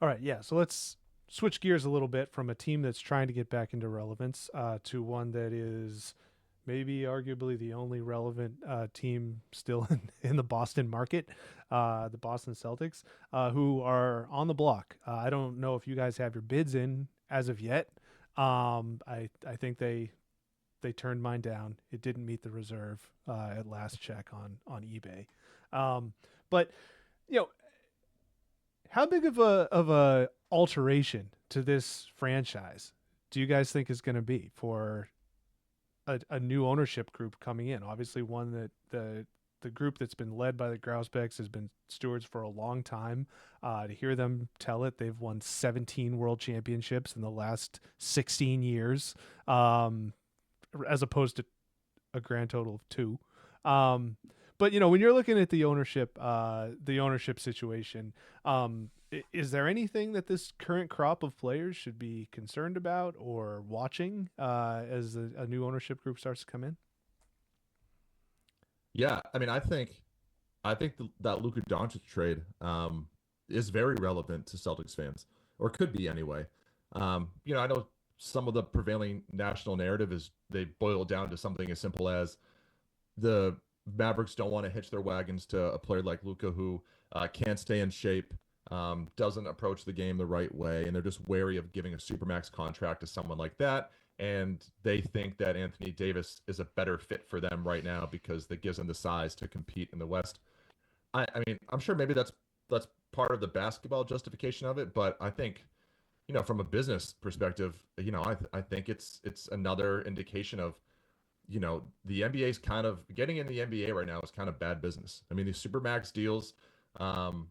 All right, yeah. So let's switch gears a little bit from a team that's trying to get back into relevance to one that is maybe arguably the only relevant team still in the Boston market, the Boston Celtics, who are on the block. I don't know if you guys have your bids in as of yet. I think they turned mine down. It didn't meet the reserve at last check on eBay. But you know, how big of a alteration to this franchise do you guys think is going to be for a new ownership group coming in? Obviously, one that the group that's been led by the Grousebecks has been stewards for a long time. To hear them tell it, they've won 17 world championships in the last 16 years, as opposed to a grand total of two. Um, but when you're looking at the ownership situation, is there anything that this current crop of players should be concerned about or watching as a new ownership group starts to come in? Yeah, I mean, that Luka Doncic trade is very relevant to Celtics fans, or could be anyway. I know some of the prevailing national narrative is they boil down to something as simple as the Mavericks don't want to hitch their wagons to a player like Luka who can't stay in shape, doesn't approach the game the right way, and they're just wary of giving a supermax contract to someone like that. And they think that Anthony Davis is a better fit for them right now because that gives them the size to compete in the West. I mean, I'm sure maybe that's part of the basketball justification of it, but I think from a business perspective, I think it's another indication of the NBA is kind of getting in the NBA right now is kind of bad business. I mean, these supermax deals um,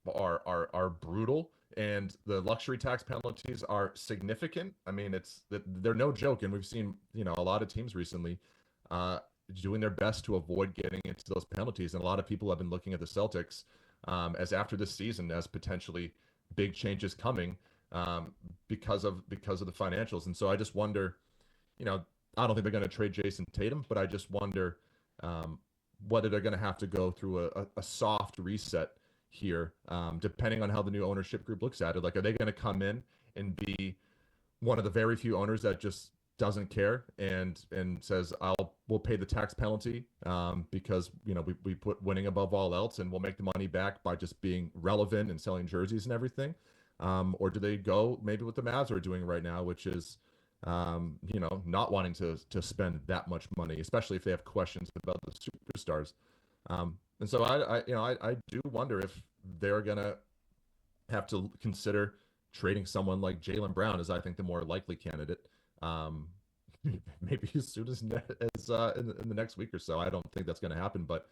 are brutal, and the luxury tax penalties are significant. I mean, they're no joke, and we've seen a lot of teams recently uh, doing their best to avoid getting into those penalties, and a lot of people have been looking at the Celtics as after this season as potentially big changes coming because of the financials, and so I just wonder, you know, I don't think they're going to trade Jason Tatum, but I just wonder um, whether they're going to have to go through a soft reset here, depending on how the new ownership group looks at it. Like, are they going to come in and be one of the very few owners that just doesn't care and says, we'll pay the tax penalty because we put winning above all else, and we'll make the money back by just being relevant and selling jerseys and everything? Or do they go maybe what the Mavs are doing right now, which is not wanting to spend that much money, especially if they have questions about the superstars. And so I do wonder if they're gonna have to consider trading someone like Jaylen Brown as I think the more likely candidate. Um, maybe as soon as in the next week or so. I don't think that's going to happen, but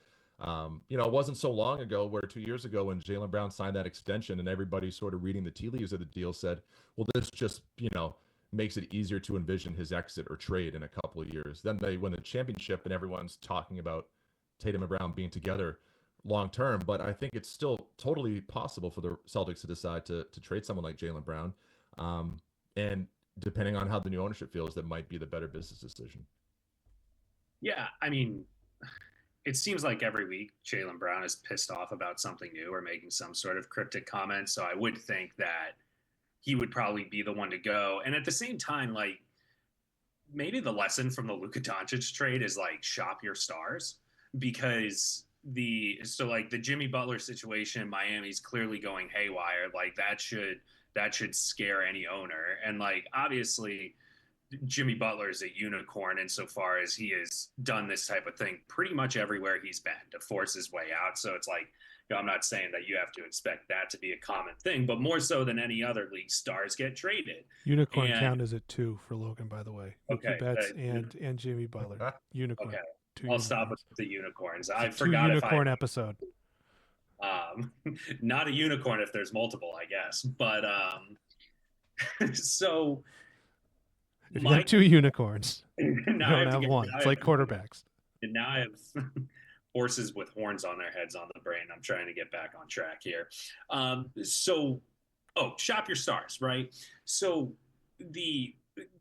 it wasn't so long ago where 2 years ago when Jaylen Brown signed that extension and everybody sort of reading the tea leaves of the deal said, well, this just makes it easier to envision his exit or trade in a couple of years. Then they win the championship and everyone's talking about Tatum and Brown being together long term. But I think it's still totally possible for the Celtics to decide to trade someone like Jaylen Brown. And depending on how the new ownership feels, that might be the better business decision. Yeah, I mean, it seems like every week Jaylen Brown is pissed off about something new or making some sort of cryptic comment. So I would think that he would probably be the one to go. And at the same time, like maybe the lesson from the Luka Doncic trade is like shop your stars because the Jimmy Butler situation, Miami's clearly going haywire. Like that should scare any owner. And like obviously Jimmy Butler is a unicorn insofar as he has done this type of thing pretty much everywhere he's been to force his way out. So it's like, I'm not saying that you have to expect that to be a common thing, but more so than any other league, stars get traded. Unicorn And count is at two for Logan, by the way. Mookie okay, Betts and Jimmy Butler. Unicorn. okay, Two I'll stop with unicorns. the unicorns. It's a I two forgot if I unicorn episode. um, not a unicorn if there's multiple, I guess. But so If you have my two unicorns, you now I don't have to have get one. now I It's have like to quarterbacks. and now I have horses with horns on their heads on the brain. I'm trying to get back on track here. So, shop your stars, right? So the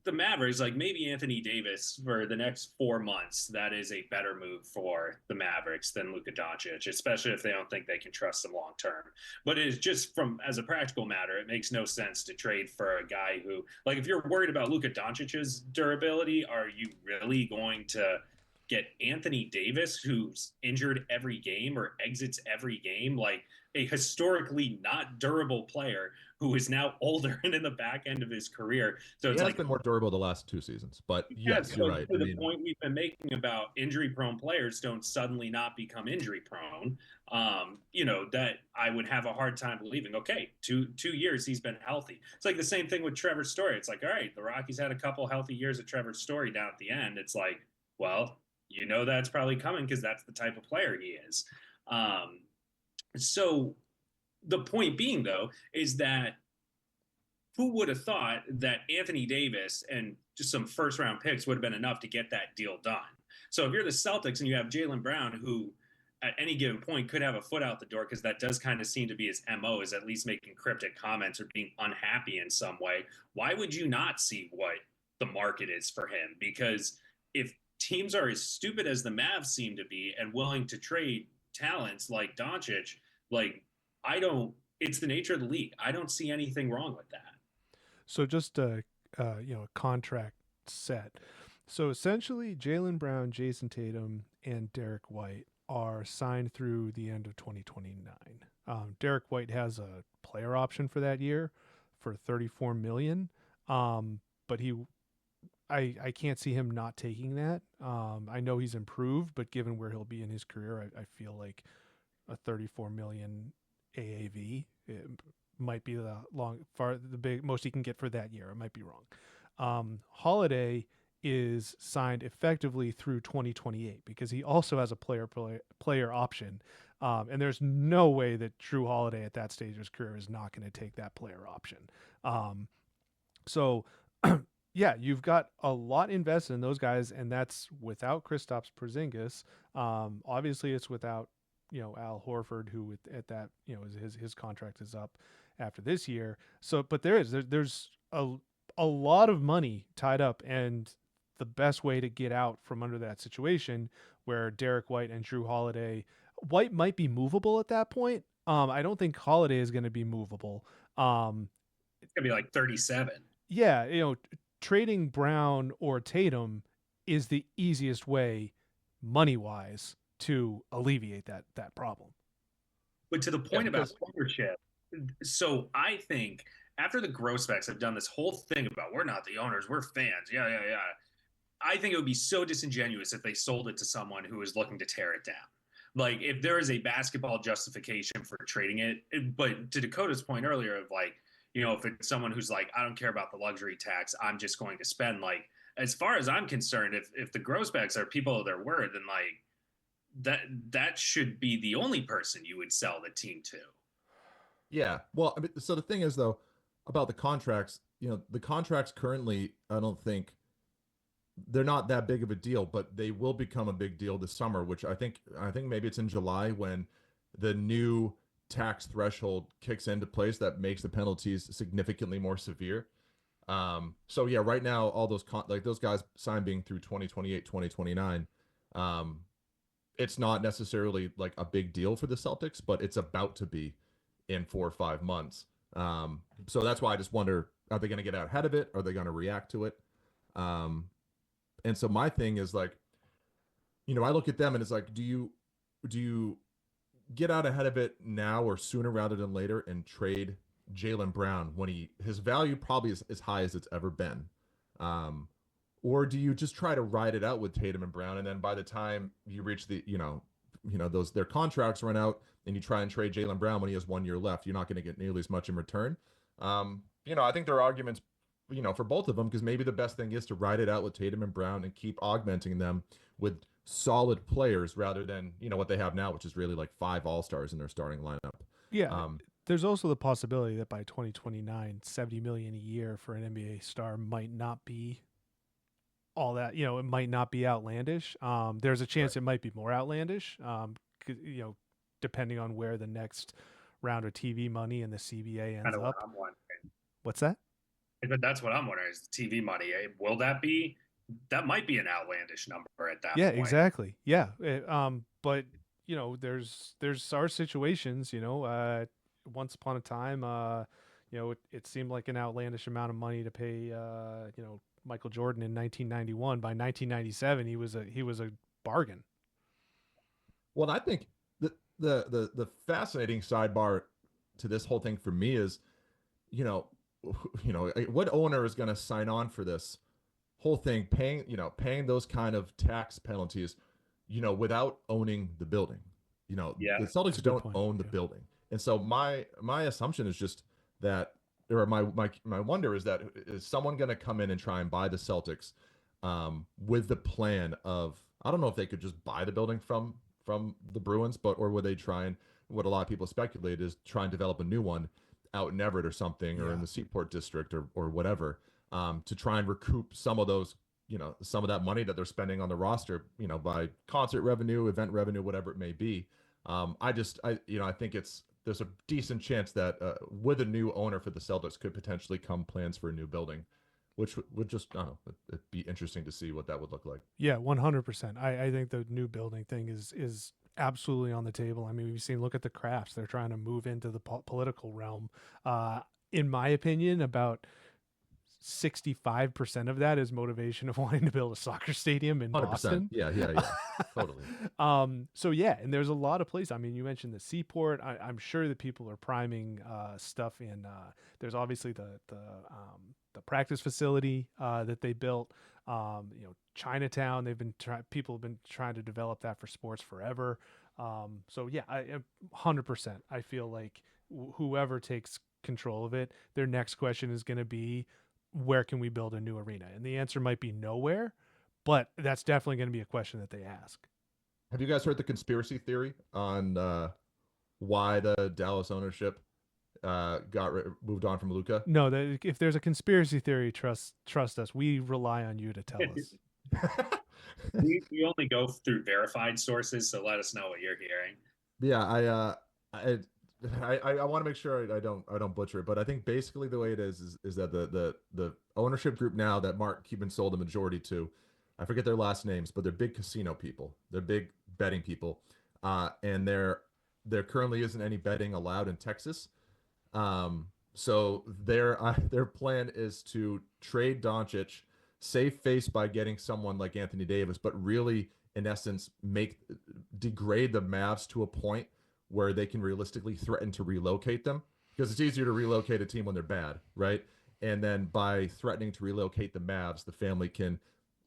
the Mavericks, like maybe Anthony Davis for the next 4 months, that is a better move for the Mavericks than Luka Doncic, especially if they don't think they can trust him long term. But it is just from as a practical matter, it makes no sense to trade for a guy who, like, if you're worried about Luka Doncic's durability, are you really going to get Anthony Davis, who's injured every game or exits every game, like a historically not durable player who is now older and in the back end of his career? So He it's has like, been more durable the last 2 seasons, but yeah, yes, you're so right. to the point we've been making about injury prone players don't suddenly not become injury prone, that I would have a hard time believing. Okay, 2 years he's been healthy. It's like the same thing with Trevor Story. It's like, all right, the Rockies had a couple healthy years of Trevor Story down at the end. It's like, well, that's probably coming because that's the type of player he is. So the point being, though, is that who would have thought that Anthony Davis and just some first round picks would have been enough to get that deal done? So if you're the Celtics and you have Jaylen Brown, who at any given point could have a foot out the door, because that does kind of seem to be his MO, is at least making cryptic comments or being unhappy in some way, why would you not see what the market is for him? Because if teams are as stupid as the Mavs seem to be and willing to trade talents like Doncic, like, it's the nature of the league. I don't see anything wrong with that. So just a contract set. So essentially, Jaylen Brown, Jason Tatum, and Derek White are signed through the end of 2029. Derek White has a player option for that year for $34 million, but I can't see him not taking that. I know he's improved, but given where he'll be in his career, I feel like a $34 million AAV might be the big most he can get for that year. I might be wrong. Holiday is signed effectively through 2028 because he also has a player option. And there's no way that Drew Holiday at that stage of his career is not going to take that player option. So yeah, you've got a lot invested in those guys, and that's without Kristaps Porzingis. Obviously it's without Al Horford, who at that his contract is up after this year. So, but there's a lot of money tied up, and the best way to get out from under that situation where Derek White and Drew Holiday, White might be movable at that point. I don't think Holiday is going to be movable. It's gonna be like 37. Yeah, trading Brown or Tatum is the easiest way, money wise, to alleviate that problem. But to the point about ownership, so I think after the Grossbacks have done this whole thing about we're not the owners, we're fans, yeah, yeah, yeah. I think it would be so disingenuous if they sold it to someone who is looking to tear it down. Like, if there is a basketball justification for trading it, but to Dakota's point earlier of like, if it's someone who's like, I don't care about the luxury tax, I'm just going to spend, like, as far as I'm concerned, if the Grossbacks are people of their word, then like that should be the only person you would sell the team to. Yeah. Well, I mean, so the thing is though about the contracts, the contracts currently, I don't think they're not that big of a deal, but they will become a big deal this summer, which I think maybe it's in July when the new tax threshold kicks into place that makes the penalties significantly more severe. So yeah, right now all those those guys signed being through 2028, 2029. It's not necessarily like a big deal for the Celtics, but it's about to be in 4 or 5 months. So that's why I just wonder, are they going to get out ahead of it? Are they going to react to it? And so my thing is like, I look at them and it's like, do you get out ahead of it now or sooner rather than later and trade Jaylen Brown when his value probably is as high as it's ever been? Or do you just try to ride it out with Tatum and Brown, and then by the time you reach the their contracts run out, and you try and trade Jaylen Brown when he has 1 year left, you're not going to get nearly as much in return. I think there are arguments, for both of them, because maybe the best thing is to ride it out with Tatum and Brown and keep augmenting them with solid players rather than what they have now, which is really like 5 all-stars in their starting lineup. Yeah. There's also the possibility that by 2029, $70 million a year for an NBA star might not be all that, it might not be outlandish. There's a chance it might be more outlandish, depending on where the next round of TV money and the CBA ends up. What's that? But that's what I'm wondering is the TV money. Will that be? That might be an outlandish number at that Yeah, point. exactly. Yeah. But there's our situations, once upon a time, it seemed like an outlandish amount of money to pay, Michael Jordan in 1991. By 1997, he was a bargain. Well, I think the fascinating sidebar to this whole thing for me is, you know, what owner is going to sign on for this whole thing, paying those kind of tax penalties, without owning the building. Yeah. The That's a Celtics good don't point. own the Yeah. building, and so my assumption is just that, or my wonder is that, is someone going to come in and try and buy the Celtics, with the plan of, I don't know if they could just buy the building from the Bruins, or would they try and, what a lot of people speculate is, try and develop a new one out in Everett or something, or in Yeah. the Seaport district, or whatever, to try and recoup some of those, some of that money that they're spending on the roster, by concert revenue, event revenue, whatever it may be. I think there's a decent chance that, with a new owner for the Celtics, could potentially come plans for a new building, which would just, I don't know, it'd be interesting to see what that would look like. Yeah, 100%. I think the new building thing is absolutely on the table. I mean, we've seen, look at the Crafts. They're trying to move into the political realm. In my opinion, about 65% of that is motivation of wanting to build a soccer stadium in 100%. Boston. Yeah. Totally. So yeah, and there's a lot of places. I mean, you mentioned the Seaport. I'm sure that people are priming stuff in. There's obviously the practice facility that they built. Chinatown. People have been trying to develop that for sports forever. So yeah, 100%. I feel like whoever takes control of it, their next question is going to be, where can we build a new arena? And the answer might be nowhere, but that's definitely going to be a question that they ask. Have you guys heard the conspiracy theory on, why the Dallas ownership, moved on from Luka? No, if there's a conspiracy theory, trust us. We rely on you to tell us. We only go through verified sources, so let us know what you're hearing. Yeah, I want to make sure I don't butcher it, but I think basically the way it is that the ownership group now that Mark Cuban sold the majority to, I forget their last names, but they're big casino people. They're big betting people, and there currently isn't any betting allowed in Texas. So their plan is to trade Doncic, save face by getting someone like Anthony Davis, but really, in essence, degrade the Mavs to a point where they can realistically threaten to relocate them, because it's easier to relocate a team when they're bad, right? And then by threatening to relocate the Mavs, the family can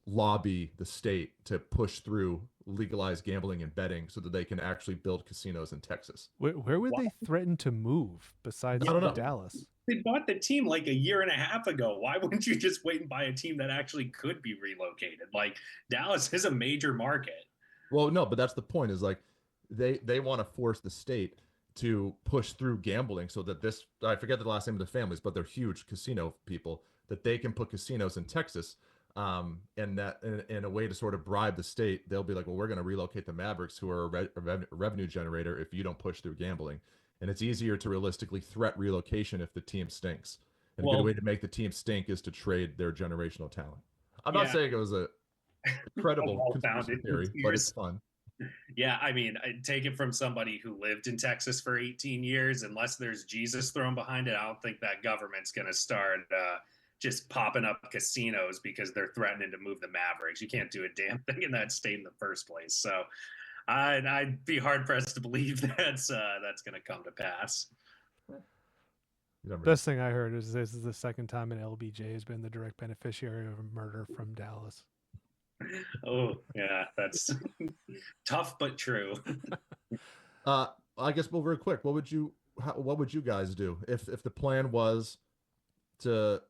lobby the state to push through legalized gambling and betting so that they can actually build casinos in Texas. Where would they threaten to move besides I don't know. Dallas? They bought the team like a year and a half ago. Why wouldn't you just wait and buy a team that actually could be relocated? Like, Dallas is a major market. Well, no, but that's the point, is like, they want to force the state to push through gambling so that this, I forget the last name of the families, but they're huge casino people, that they can put casinos in Texas. And that, in a way to sort of bribe the state, they'll be like, well, we're going to relocate the Mavericks, who are a revenue generator, if you don't push through gambling. And it's easier to realistically threat relocation if the team stinks. And a good way to make the team stink is to trade their generational talent. I'm not saying it was a credible conspiracy theory, but it's fun. Yeah, I mean, I take it from somebody who lived in Texas for 18 years. Unless there's Jesus thrown behind it, I don't think that government's going to start just popping up casinos because they're threatening to move the Mavericks. You can't do a damn thing in that state in the first place. So I'd be hard pressed to believe that's going to come to pass. Best thing I heard is this is the second time an LBJ has been the direct beneficiary of a murder from Dallas. Oh yeah, that's tough but true. I guess, well, very quick, what would you guys do if the plan was to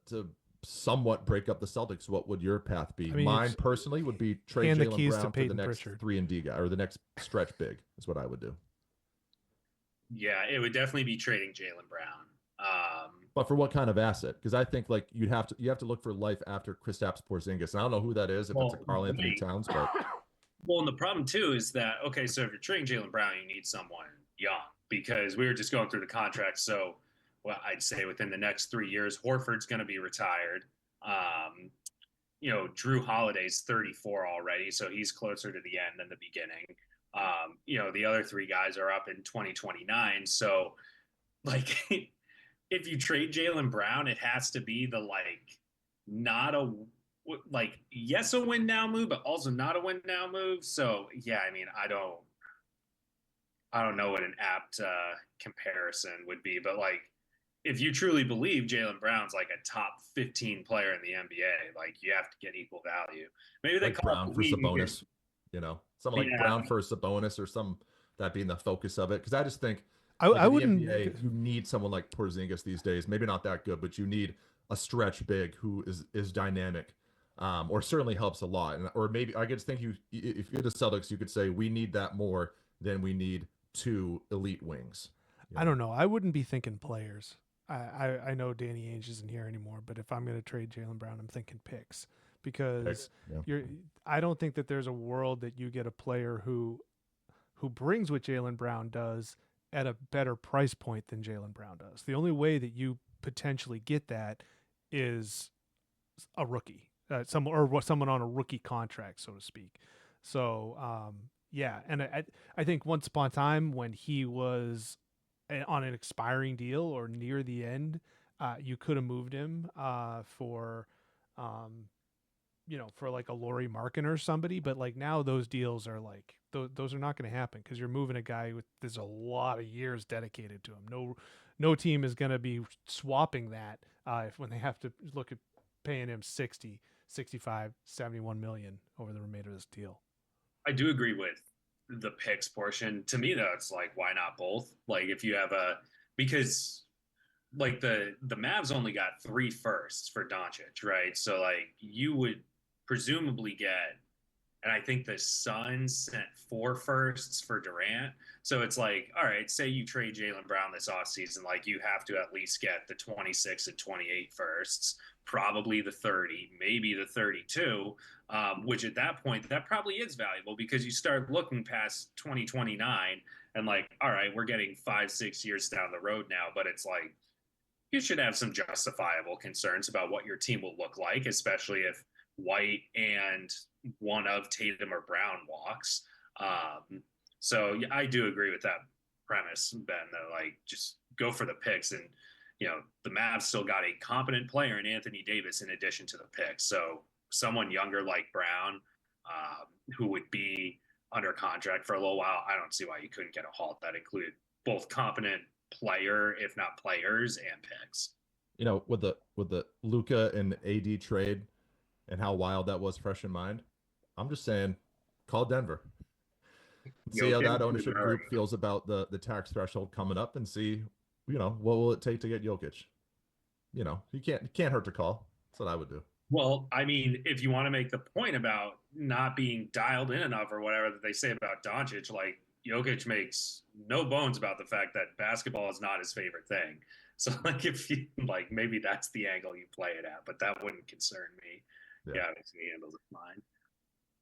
somewhat break up the Celtics? What would your path be? I mean, mine personally would be trade Jaylen Brown for the next Pritchard. 3-and-D guy, or the next stretch big, is what I would do. Yeah, it would definitely be trading Jaylen Brown. But for what kind of asset? Because I think, like, you have to look for life after Kristaps Porzingis. And I don't know who that is, if it's a Karl Anthony Towns, but well, and the problem too is that, okay, so if you're trading Jaylen Brown, you need someone young, because we were just going through the contract. So well, I'd say within the next 3 years, Horford's going to be retired. Drew Holiday's 34 already, so he's closer to the end than the beginning. The other three guys are up in 2029. So, like, if you trade Jaylen Brown, it has to be the not a yes, a win now move, but also not a win now move. So yeah, I mean, I don't know what an apt comparison would be, but if you truly believe Jaylen Brown's like a top 15 player in the NBA, you have to get equal value. Maybe they Like call Brown it for Sabonis, someone like yeah, Brown for Sabonis, or some that being the focus of it. Because I just think, I in the wouldn't. NBA, you need someone like Porzingis these days. Maybe not that good, but you need a stretch big who is dynamic, or certainly helps a lot. Or maybe I just think if you're the Celtics, you could say we need that more than we need two elite wings. I don't know. I wouldn't be thinking players. I know Danny Ainge isn't here anymore, but if I'm going to trade Jaylen Brown, I'm thinking picks, because I don't think that there's a world that you get a player who brings what Jaylen Brown does at a better price point than Jaylen Brown does. The only way that you potentially get that is a rookie, someone on a rookie contract, so to speak. So yeah, and I think once upon a time when he was on an expiring deal or near the end, you could have moved him for for like a Lauri Markkanen or somebody, but now those deals are those are not going to happen, because you're moving a guy with there's a lot of years dedicated to him. No team is going to be swapping that when they have to look at paying him 60, 65, 71 million over the remainder of this deal. I do agree with the picks portion. To me, though, it's why not both? If you have because the Mavs only got 3 firsts for Doncic, right? So you would presumably get, and I think the Suns sent 4 firsts for Durant. So it's all right, say you trade Jaylen Brown this offseason, you have to at least get the 26 and 28 firsts, probably the 30, maybe the 32, which at that point, that probably is valuable, because you start looking past 2029 and all right, we're getting 5-6 years down the road now, but it's you should have some justifiable concerns about what your team will look like, especially if White and one of Tatum or Brown walks. So yeah, I do agree with that premise, Ben, that just go for the picks. And, the Mavs still got a competent player in Anthony Davis in addition to the picks. So someone younger like Brown, who would be under contract for a little while, I don't see why you couldn't get a haul that included both competent player, if not players, and picks. With the Luka and AD trade and how wild that was fresh in mind, I'm just saying, call Denver. See how that ownership group feels about the tax threshold coming up, and see, what will it take to get Jokic? You can't hurt to call. That's what I would do. Well, I mean, if you want to make the point about not being dialed in enough or whatever that they say about Doncic, Jokic makes no bones about the fact that basketball is not his favorite thing. So if you maybe that's the angle you play it at, but that wouldn't concern me. Yeah, obviously he handles it fine.